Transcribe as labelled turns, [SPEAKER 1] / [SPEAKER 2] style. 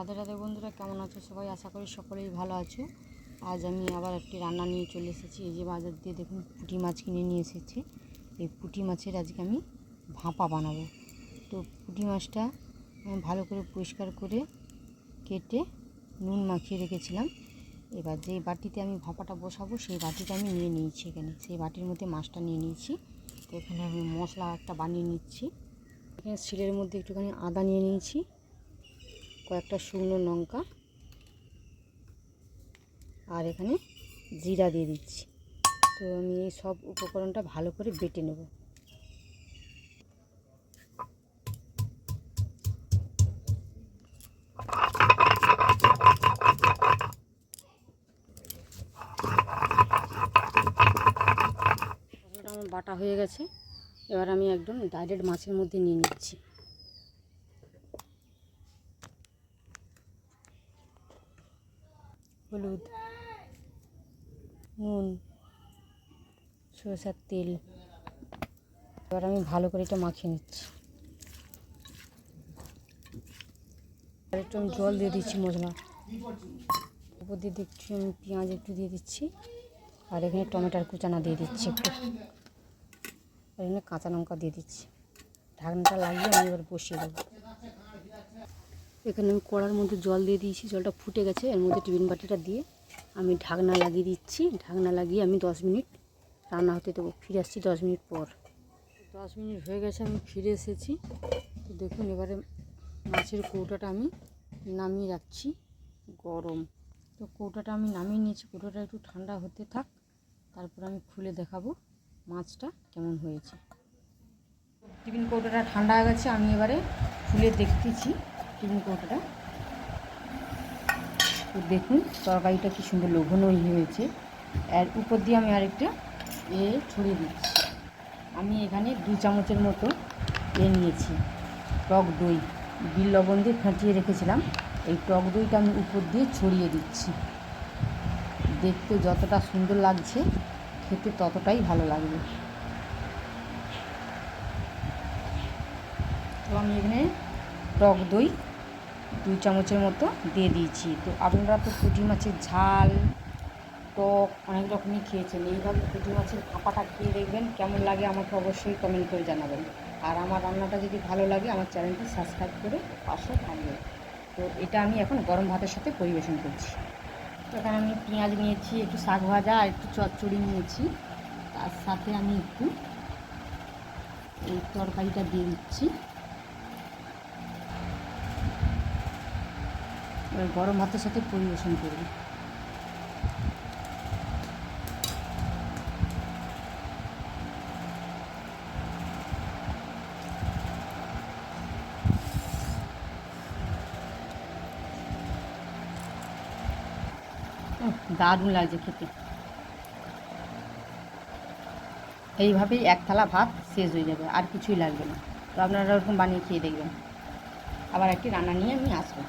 [SPEAKER 1] রাধে রাধে বন্ধুরা, কেমন আছো সবাই? আশা করি সকলেই ভালো আছো। আজ আমি আবার একটি রান্না নিয়ে চলে এসেছি। এই যে বাজার দিয়ে দেখুন পুঁটি মাছ কিনে নিয়ে এসেছি। এই পুঁটি মাছের আজকে আমি ভাপা বানাবো। তো পুঁটি মাছটা আমি ভালো করে পরিষ্কার করে কেটে নুন মাখিয়ে রেখেছিলাম। এবার যেই বাটিতে আমি ভাপাটা বসাবো সেই বাটিটা আমি নিয়ে নিয়েছি। এখানে সেই বাটির মধ্যে মাছটা নিয়ে নিয়েছি। তো এখানে আমি মশলা একটা বানিয়ে নিচ্ছি। এখানে শিলের মধ্যে একটুখানি আদা নিয়ে নিয়েছি, কয়েকটা শুকনো লঙ্কা, আর এখানে জিরা দিয়ে দিচ্ছি। তো আমি এই সব উপকরণটা ভালো করে বেটে নেব। মশলাটা আমার বাটা হয়ে গেছে। এবার আমি একদম ডাইরেক্ট মাছের মধ্যে নিয়ে নিচ্ছি। হলুদ, নুন, সরষের তেল। এবার আমি ভালো করে এটা মাখিয়ে নিচ্ছি। আর একটু আমি জল দিয়ে দিচ্ছি মশলা উপর দিয়ে দিচ্ছি। আমি পেঁয়াজ একটু দিয়ে দিচ্ছি, আর এখানে টমেটোর কুচানা দিয়ে দিচ্ছি একটু, আর এখানে কাঁচা লঙ্কা দিয়ে দিচ্ছি। ঢাকনাটা লাগিয়ে আমি এবার বসিয়ে দেবো। এখানে আমি কড়ার মধ্যে জল দিয়ে দিয়েছি, জলটা ফুটে গেছে। এর মধ্যে টিফিন বাটিটা দিয়ে আমি ঢাকনা লাগিয়ে দিচ্ছি। ঢাকনা লাগিয়ে আমি 10 মিনিট রান্না হতে দেবো। ফিরে আসছি 10 মিনিট পর। 10 মিনিট হয়ে গেছে, আমি ফিরে এসেছি। তো দেখুন এবারে মাছের কৌটাটা আমি নামিয়ে রাখছি গরম। তো কৌটাটা আমি নামিয়ে নিয়েছি। কৌটাটা একটু ঠান্ডা হতে থাক, তারপর আমি খুলে দেখাবো মাছটা কেমন হয়েছে। টিফিন কৌটাটা ঠান্ডা হয়ে গেছে, আমি এবারে খুলে দেখতেছি টিফিন কৌটাটা। তো দেখুন তরকারিটা কি সুন্দর লোভনীয় হয়েছে। এর উপর দিয়ে আমি আরেকটা ছড়িয়ে দিচ্ছি। আমি এখানে 2 চামচের মতো নিয়েছি টক দই, বিট লবণ দিয়ে ফেটিয়ে রেখেছিলাম। এই টক দইটা আমি উপর দিয়ে ছড়িয়ে দিচ্ছি। দেখতে যতটা সুন্দর লাগছে, খেতে ততটাই ভালো লাগবে। তো আমি এখানে টক দই 2 চামচের মতো দিয়ে দিয়েছি। তো আপনারা তো পুঁটি মাছের ঝাল, টক অনেক রকমই খেয়েছেন। এইভাবে পুঁটি মাছের ভাপাটা খেয়ে দেখবেন, কেমন লাগে আমাকে অবশ্যই কমেন্ট করে জানাবেন। আর আমার রান্নাটা যদি ভালো লাগে আমার চ্যানেলটি সাবস্ক্রাইব করে পাশে থাকবেন। তো এটা আমি এখন গরম ভাতের সাথে পরিবেশন করছি। তো এখানে আমি পেঁয়াজ নিয়েছি, একটু শাক ভাজা আর একটু চচ্চড়ি নিয়েছি। তার সাথে আমি একটু এই তরকারিটা দিয়ে দিচ্ছি। এবার গরম ভাতের সাথে পরিবেশন করব। দারুণ লাগছে খেতে। এইভাবেই এক থালা ভাত শেষ হয়ে যাবে, আর কিছুই লাগবে না। তো আপনারা ওরকম বানিয়ে খেয়ে দেখবেন। আবার একটি রান্না নিয়ে আমি আসবো।